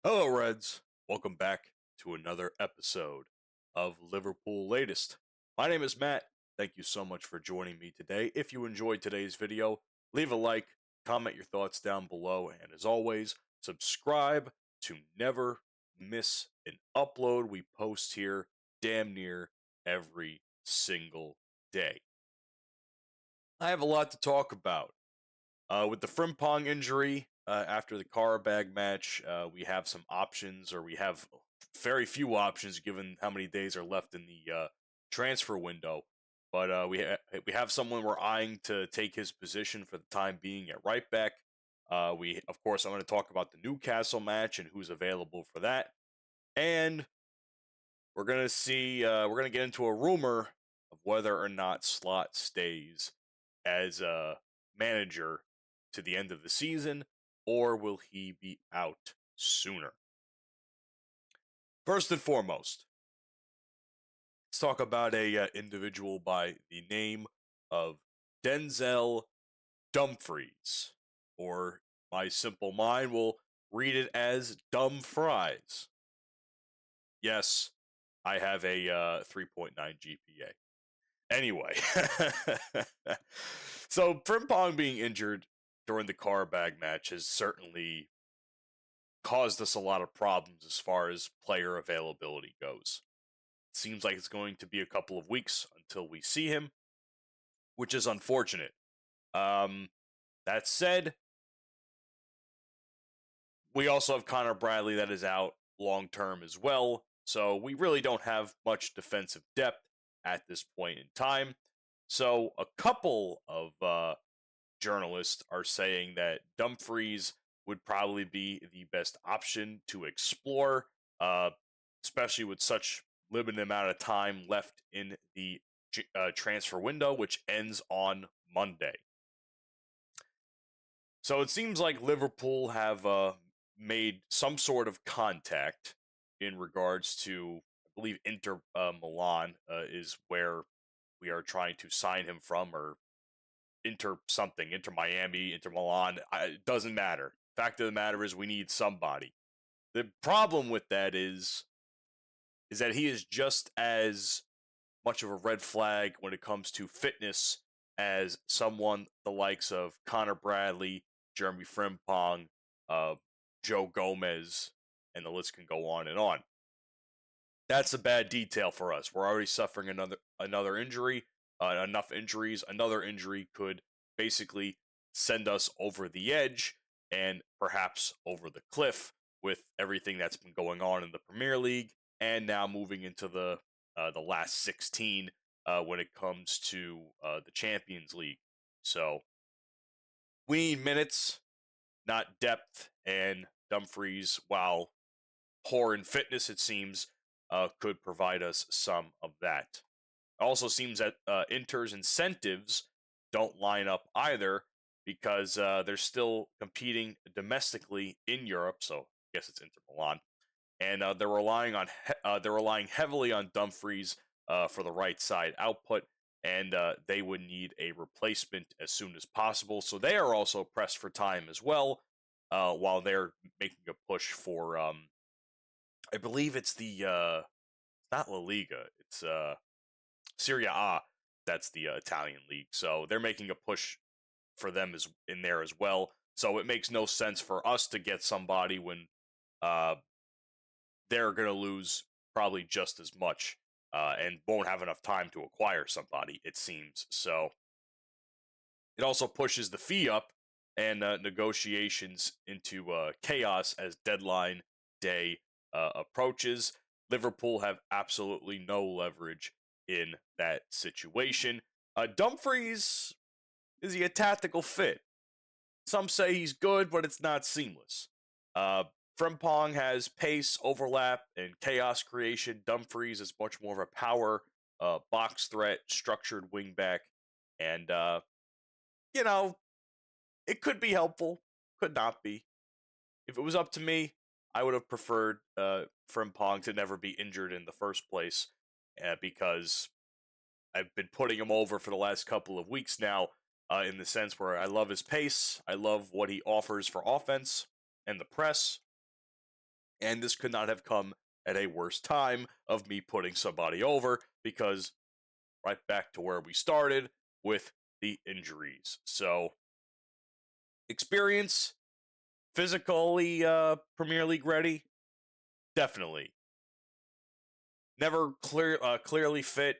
Hello, Reds. Welcome back to another episode of Liverpool Latest. My name is Matt. Thank you so much for joining me today. If you enjoyed today's video, leave a like, comment your thoughts down below, and as always, subscribe to never miss an upload. We post here damn near every single day. I have a lot to talk about. With the Frimpong injury after the Karabag match, we have some options, or we have very few options given how many days are left in the transfer window. But we have someone we're eyeing to take his position for the time being at right back. Of course, I'm going to talk about the Newcastle match and who's available for that, and we're going to get into a rumor of whether or not Slot stays as a manager to the end of the season, or will he be out sooner? First and foremost, let's talk about a individual by the name of Denzel Dumfries, or my simple mind will read it as Dumb Fries. Yes, I have a 3.9 GPA. Anyway, so Frimpong being injured during the Karabag match has certainly caused us a lot of problems as far as player availability goes. It seems like it's going to be a couple of weeks until we see him, which is unfortunate. That said, we also have Connor Bradley that is out long term as well, so we really don't have much defensive depth at this point in time. So a couple of journalists are saying that Dumfries would probably be the best option to explore, especially with such limited amount of time left in the transfer window, which ends on Monday. So it seems like Liverpool have made some sort of contact in regards to, I believe, Inter Milan is where we are trying to sign him from, or Inter something, Inter Miami, Inter Milan. It doesn't matter. Fact of the matter is, we need somebody. The problem with that is that he is just as much of a red flag when it comes to fitness as someone the likes of Connor Bradley, Jeremy Frimpong, Joe Gomez, and the list can go on and on. That's a bad detail for us. We're already suffering another injury, enough injuries. Another injury could basically send us over the edge and perhaps over the cliff with everything that's been going on in the Premier League, and now moving into the last 16 when it comes to the Champions League. So we need minutes, not depth, and Dumfries, while poor in fitness, it seems, could provide us some of that. It also seems that Inter's incentives don't line up either, because they're still competing domestically in Europe. So I guess it's Inter Milan, and they're relying heavily on Dumfries for the right side output, and they would need a replacement as soon as possible. So they are also pressed for time as well, while they're making a push for I believe it's the not La Liga, it's Serie A. That's the Italian league. So they're making a push for them as in there as well. So it makes no sense for us to get somebody when uh, they're going to lose probably just as much and won't have enough time to acquire somebody, it seems. So it also pushes the fee up and negotiations into chaos as deadline day approaches. Liverpool have absolutely no leverage in that situation. Dumfries, is he a tactical fit? Some say he's good, but it's not seamless. Frimpong has pace, overlap, and chaos creation. Dumfries is much more of a power, box threat, structured wingback, and you know, it could be helpful, could not be. If it was up to me, I would have preferred Frimpong to never be injured in the first place, because I've been putting him over for the last couple of weeks now, in the sense where I love his pace, I love what he offers for offense and the press, And this could not have come at a worse time of me putting somebody over, because right back to where we started with the injuries. So, experience, physically Premier League ready, definitely. Never clearly fit.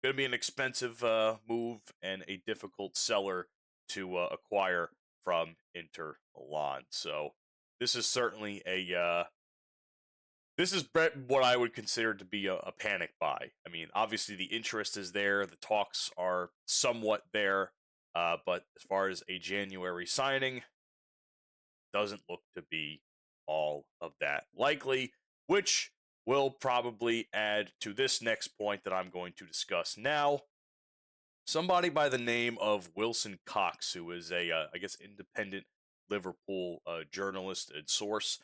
Going to be an expensive move and a difficult seller to acquire from Inter Milan. So this is certainly this is what I would consider to be a panic buy. I mean, obviously the interest is there, the talks are somewhat there, but as far as a January signing, doesn't look to be all of that likely, which will probably add to this next point that I'm going to discuss now. Somebody by the name of Wilson Cox, who is I guess, independent Liverpool journalist and source,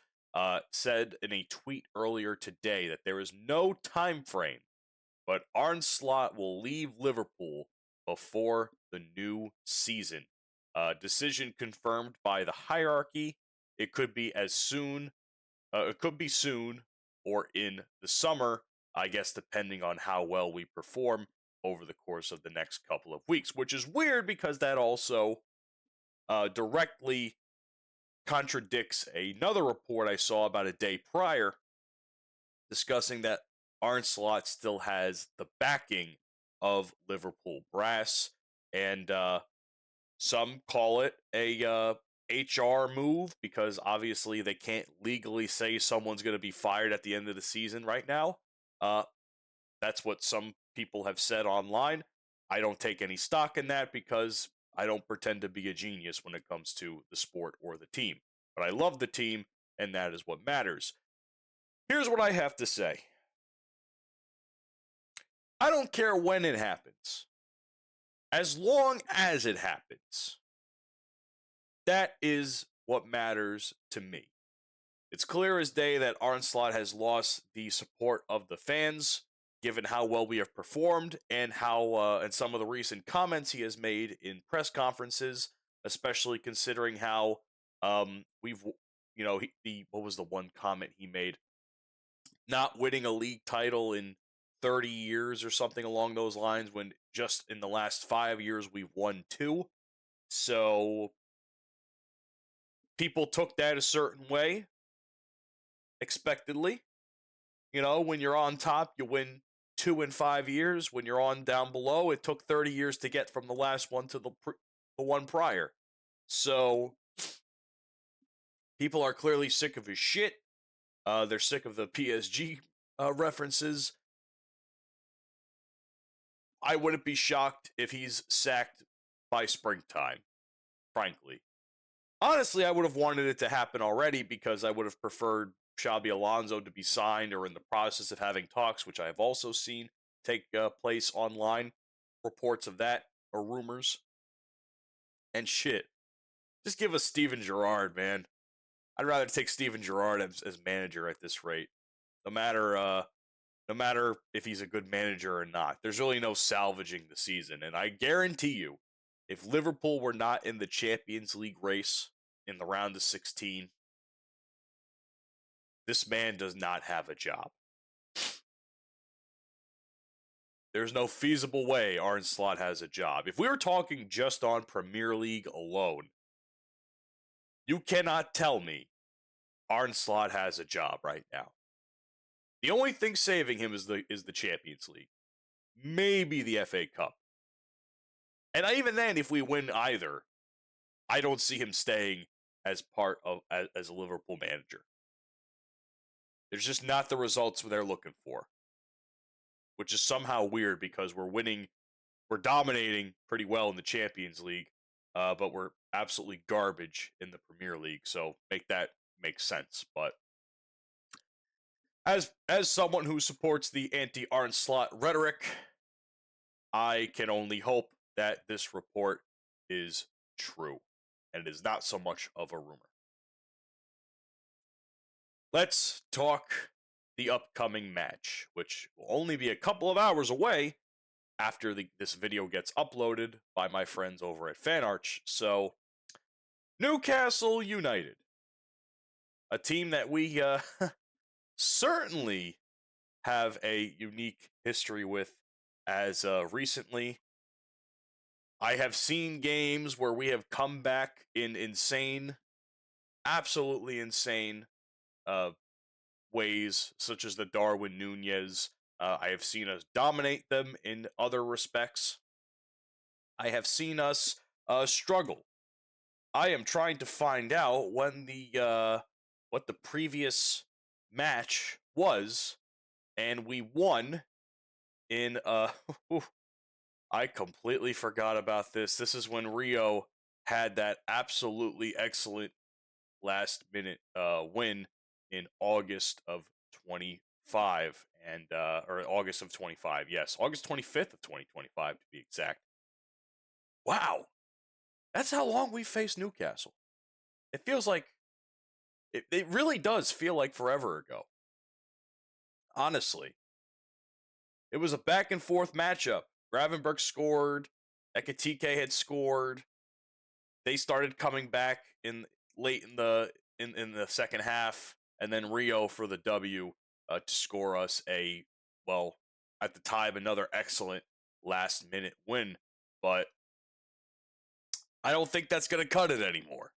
said in a tweet earlier today that there is no time frame, but Arne Slot will leave Liverpool before the new season. Decision confirmed by the hierarchy. It could be as soon. It could be soon or in the summer, I guess, depending on how well we perform over the course of the next couple of weeks, which is weird because that also directly contradicts another report I saw about a day prior discussing that Arne Slot still has the backing of Liverpool brass, and some call it a HR move because obviously they can't legally say someone's going to be fired at the end of the season right now. That's what some people have said online. I don't take any stock in that because I don't pretend to be a genius when it comes to the sport or the team. But I love the team, and that is what matters. Here's what I have to say. I don't care when it happens. As long as it happens. That is what matters to me. It's clear as day that Arne Slot has lost the support of the fans, given how well we have performed and how and some of the recent comments he has made in press conferences, especially considering how we've, what was the one comment he made? Not winning a league title in 30 years or something along those lines, when just in the last 5 years we've won 2. So people took that a certain way, expectedly. When you're on top, you win 2 in 5 years. When you're on down below, it took 30 years to get from the last one to the one prior. So people are clearly sick of his shit. They're sick of the PSG references. I wouldn't be shocked if he's sacked by springtime, frankly. Honestly, I would have wanted it to happen already because I would have preferred Xabi Alonso to be signed or in the process of having talks, which I have also seen take place online. Reports of that or rumors. And shit. Just give us Steven Gerrard, man. I'd rather take Steven Gerrard as manager at this rate. No matter if he's a good manager or not. There's really no salvaging the season. And I guarantee you, if Liverpool were not in the Champions League race in the round of 16, this man does not have a job. There's no feasible way Arne Slot has a job. If we were talking just on Premier League alone, you cannot tell me Arne Slot has a job right now. The only thing saving him is the Champions League. Maybe the FA Cup. And even then, if we win either, I don't see him staying as part of as a Liverpool manager. There's just not the results they're looking for, which is somehow weird because we're dominating pretty well in the Champions League, but we're absolutely garbage in the Premier League. So make that make sense. But as someone who supports the anti-Arne Slot rhetoric, I can only hope that this report is true and it is not so much of a rumor. Let's talk the upcoming match, which will only be a couple of hours away after this video gets uploaded by my friends over at FanArch. So, Newcastle United, a team that we certainly have a unique history with, as recently I have seen games where we have come back in insane, absolutely insane uh, ways, such as the Darwin Nunez. I have seen us dominate them in other respects. I have seen us struggle. I am trying to find out when the what the previous match was, and we won in I completely forgot about this. This is when Rio had that absolutely excellent last minute win in August of 25 and or August of 25. Yes, August 25th of 2025 to be exact. Wow. That's how long we faced Newcastle. It feels like it really does feel like forever ago. Honestly, it was a back and forth matchup. Gravenberch scored, Ekatike had scored. They started coming back in late in the second half, and then Rio for the W to score us a, well, at the time, another excellent last minute win. But I don't think that's going to cut it anymore.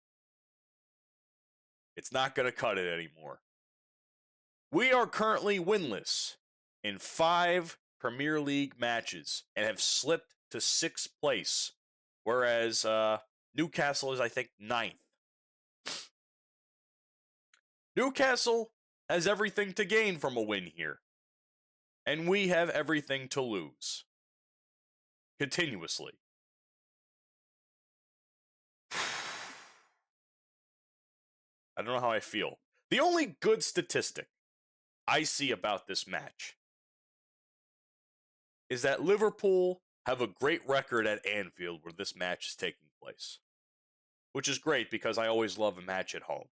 It's not going to cut it anymore. We are currently winless in 5 Premier League matches and have slipped to 6th place, whereas Newcastle is, I think, 9th. Newcastle has everything to gain from a win here, and we have everything to lose. Continuously. I don't know how I feel. The only good statistic I see about this match is that Liverpool have a great record at Anfield where this match is taking place, which is great because I always love a match at home.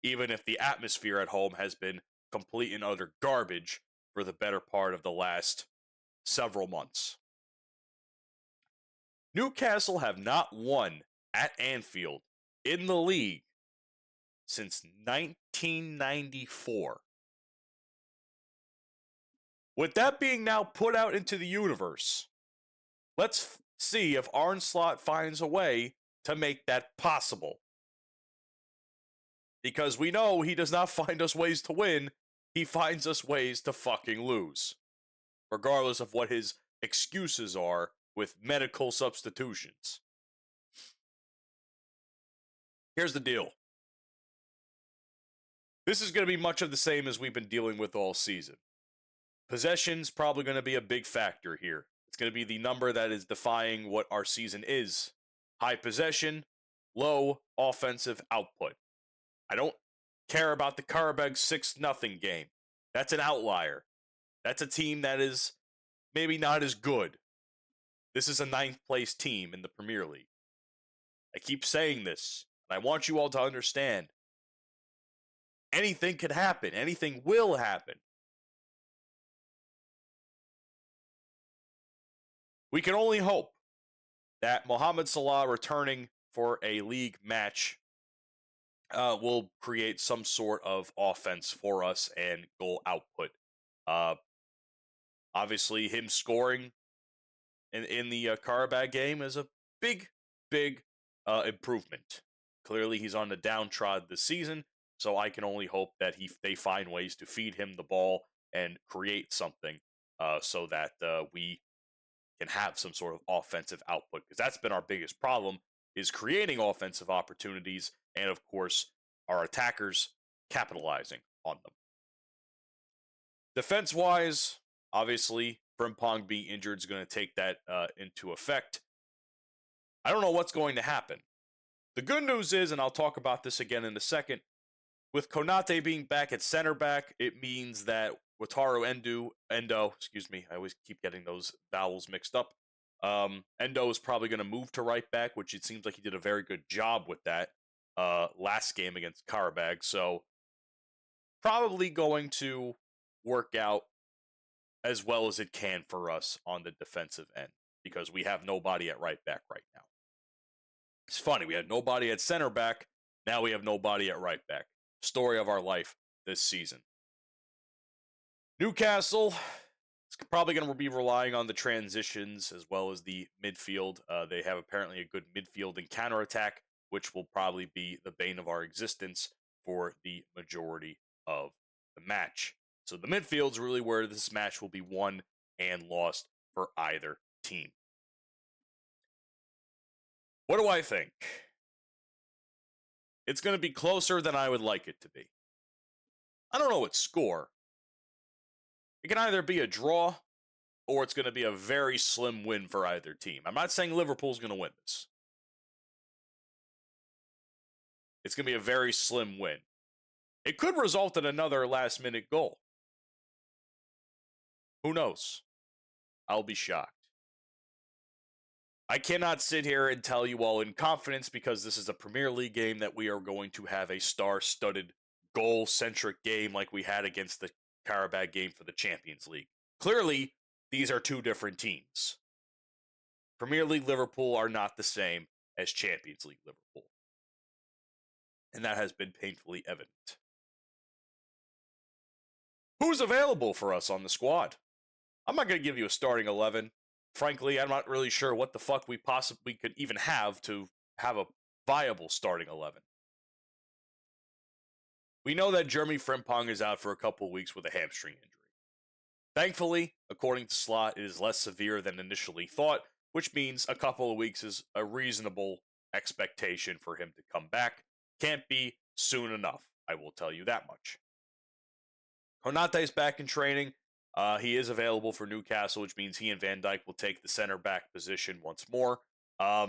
Even if the atmosphere at home has been complete and utter garbage for the better part of the last several months. Newcastle have not won at Anfield in the league since 1994. With that being now put out into the universe, let's see if Arne Slot finds a way to make that possible. Because we know he does not find us ways to win, he finds us ways to fucking lose. Regardless of what his excuses are with medical substitutions. Here's the deal. This is going to be much of the same as we've been dealing with all season. Possession's probably going to be a big factor here. It's going to be the number that is defying what our season is. High possession, low offensive output. I don't care about the Karabag 6-0 game. That's an outlier. That's a team that is maybe not as good. This is a 9th place team in the Premier League. I keep saying this, and I want you all to understand. Anything could happen. Anything will happen. We can only hope that Mohamed Salah returning for a league match will create some sort of offense for us and goal output. Obviously, him scoring in the Karabag game is a big improvement. Clearly, he's on the downtrodden this season, so I can only hope that they find ways to feed him the ball and create something so that we can have some sort of offensive output. Because that's been our biggest problem, is creating offensive opportunities and, of course, our attackers capitalizing on them. Defense-wise, obviously, Frimpong being injured is going to take that into effect. I don't know what's going to happen. The good news is, and I'll talk about this again in a second, with Konate being back at center back, it means that Wataru Endo, I always keep getting those vowels mixed up. Endo is probably going to move to right back, which it seems like he did a very good job with that last game against Karabag. So probably going to work out as well as it can for us on the defensive end because we have nobody at right back right now. It's funny, we had nobody at center back, now we have nobody at right back. Story of our life this season. Newcastle is probably going to be relying on the transitions as well as the midfield. They have apparently a good midfield and counterattack, which will probably be the bane of our existence for the majority of the match. So the midfield's really where this match will be won and lost for either team. What do I think? It's going to be closer than I would like it to be. I don't know what score. It can either be a draw or it's going to be a very slim win for either team. I'm not saying Liverpool's going to win this. It's going to be a very slim win. It could result in another last-minute goal. Who knows? I'll be shocked. I cannot sit here and tell you all in confidence because this is a Premier League game that we are going to have a star-studded, goal-centric game like we had against the Carabao game for the Champions League. Clearly, these are two different teams. Premier League Liverpool are not the same as Champions League Liverpool. And that has been painfully evident. Who's available for us on the squad? I'm not going to give you a starting 11. Frankly, I'm not really sure what the fuck we possibly could even have to have a viable starting 11. We know that Jeremy Frimpong is out for a couple of weeks with a hamstring injury. Thankfully, according to Slot, it is less severe than initially thought, which means a couple of weeks is a reasonable expectation for him to come back. Can't be soon enough, I will tell you that much. Konate's back in training. He is available for Newcastle, which means he and Van Dijk will take the center back position once more. I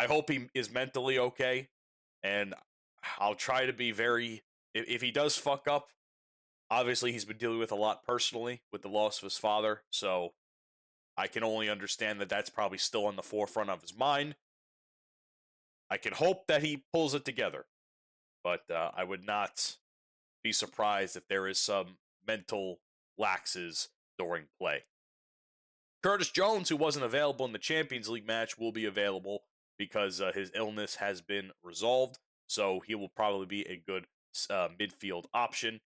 hope he is mentally okay, and I'll try to be very... If he does fuck up, obviously he's been dealing with a lot personally with the loss of his father, so I can only understand that that's probably still on the forefront of his mind. I can hope that he pulls it together, but I would not be surprised if there is some mental laxes during play. Curtis Jones, who wasn't available in the Champions League match, will be available because his illness has been resolved, so he will probably be a good midfield option.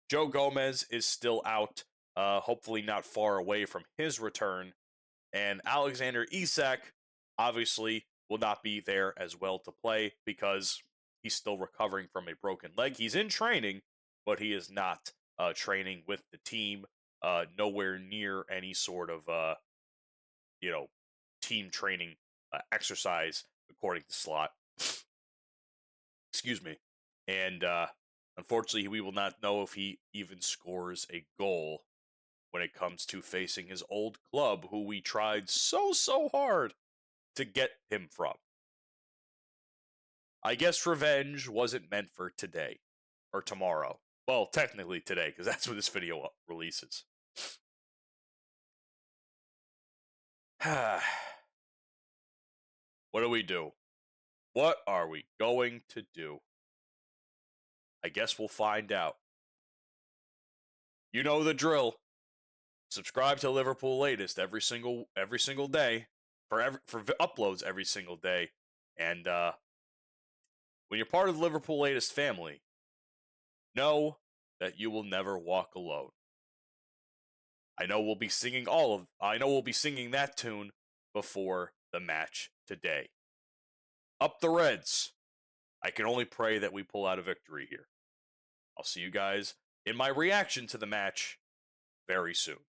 Joe Gomez is still out, hopefully not far away from his return, and Alexander Isak obviously will not be there as well to play because he's still recovering from a broken leg. He's in training, but he is not training with the team, nowhere near any sort of, team training exercise, according to Slot. Excuse me. And unfortunately, we will not know if he even scores a goal when it comes to facing his old club, who we tried so hard to get him from. I guess revenge wasn't meant for today or tomorrow. Well, technically today, because that's when this video releases. What do we do? What are we going to do? I guess we'll find out. You know the drill. Subscribe to Liverpool Latest every single day for uploads every single day, and when you're part of the Liverpool Latest family, know that you will never walk alone. I know we'll be singing that tune before the match today. Up the Reds. I can only pray that we pull out a victory here. I'll see you guys in my reaction to the match very soon.